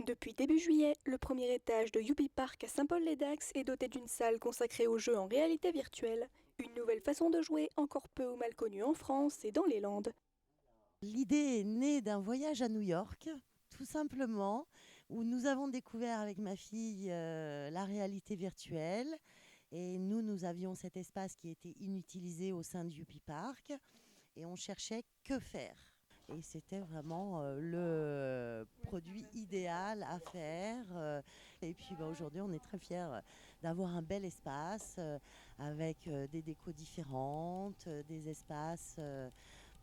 Depuis début juillet, le premier étage de Youpi Park à Saint-Paul-les-Dax est doté d'une salle consacrée aux jeux en réalité virtuelle, une nouvelle façon de jouer encore peu ou mal connue en France et dans les Landes. L'idée est née d'un voyage à New York, tout simplement, où nous avons découvert avec ma fille la réalité virtuelle. Et nous avions cet espace qui était inutilisé au sein du Youpi Park. Et on cherchait que faire. Et c'était vraiment le produit idéal à faire. Et puis aujourd'hui, on est très fiers d'avoir un bel espace avec des décos différentes, des espaces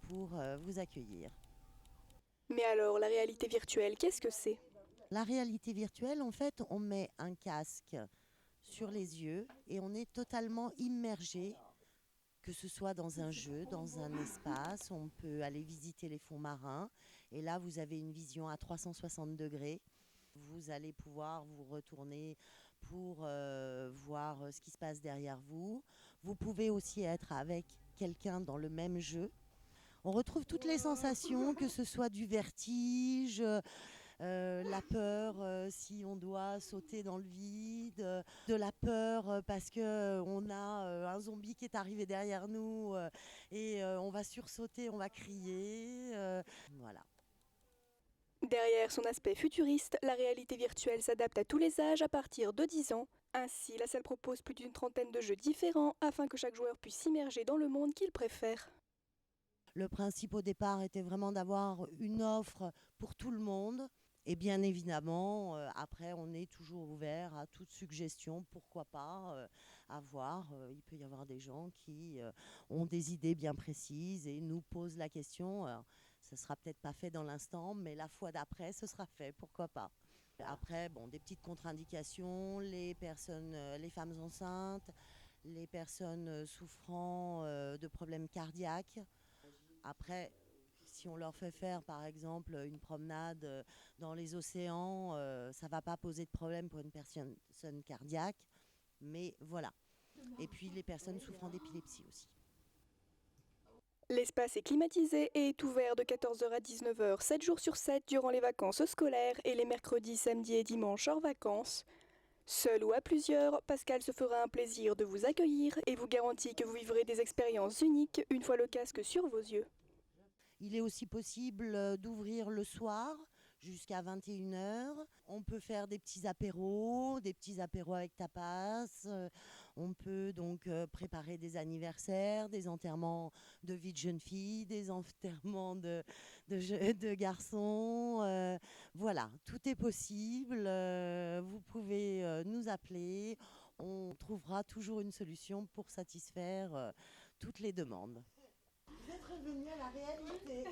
pour vous accueillir. Mais alors, la réalité virtuelle, qu'est-ce que c'est? La réalité virtuelle, en fait, on met un casque sur les yeux et on est totalement immergé, que ce soit dans un jeu, dans un espace. On peut aller visiter les fonds marins et là, vous avez une vision à 360 degrés. Vous allez pouvoir vous retourner pour voir ce qui se passe derrière vous. Vous pouvez aussi être avec quelqu'un dans le même jeu. On retrouve toutes les sensations, que ce soit du vertige, la peur si on doit sauter dans le vide, de la peur parce qu'on a un zombie qui est arrivé derrière nous et on va sursauter, on va crier. Voilà. Derrière son aspect futuriste, la réalité virtuelle s'adapte à tous les âges à partir de 10 ans. Ainsi, la salle propose plus d'une trentaine de jeux différents afin que chaque joueur puisse s'immerger dans le monde qu'il préfère. Le principe au départ était vraiment d'avoir une offre pour tout le monde. Et bien évidemment, après, on est toujours ouvert à toute suggestion, pourquoi pas, à voir. Il peut y avoir des gens qui ont des idées bien précises et nous posent la question. Alors, ce ne sera peut-être pas fait dans l'instant, mais la fois d'après, ce sera fait, pourquoi pas. Après, bon, des petites contre-indications, les personnes, les femmes enceintes, les personnes souffrant de problèmes cardiaques. Après, si on leur fait faire, par exemple, une promenade dans les océans, ça ne va pas poser de problème pour une personne cardiaque. Mais voilà. Et puis les personnes souffrant d'épilepsie aussi. L'espace est climatisé et est ouvert de 14 heures à 19 heures, 7 jours sur 7 durant les vacances scolaires et les mercredis, samedis et dimanches hors vacances. Seul ou à plusieurs, Pascal se fera un plaisir de vous accueillir et vous garantit que vous vivrez des expériences uniques une fois le casque sur vos yeux. Il est aussi possible d'ouvrir le soir jusqu'à 21 heures. On peut faire des petits apéros avec tapas. On peut donc préparer des anniversaires, des enterrements de vie de jeunes filles, des enterrements de garçons. Voilà, tout est possible. Vous pouvez nous appeler. On trouvera toujours une solution pour satisfaire toutes les demandes. Vous êtes revenu à la réalité.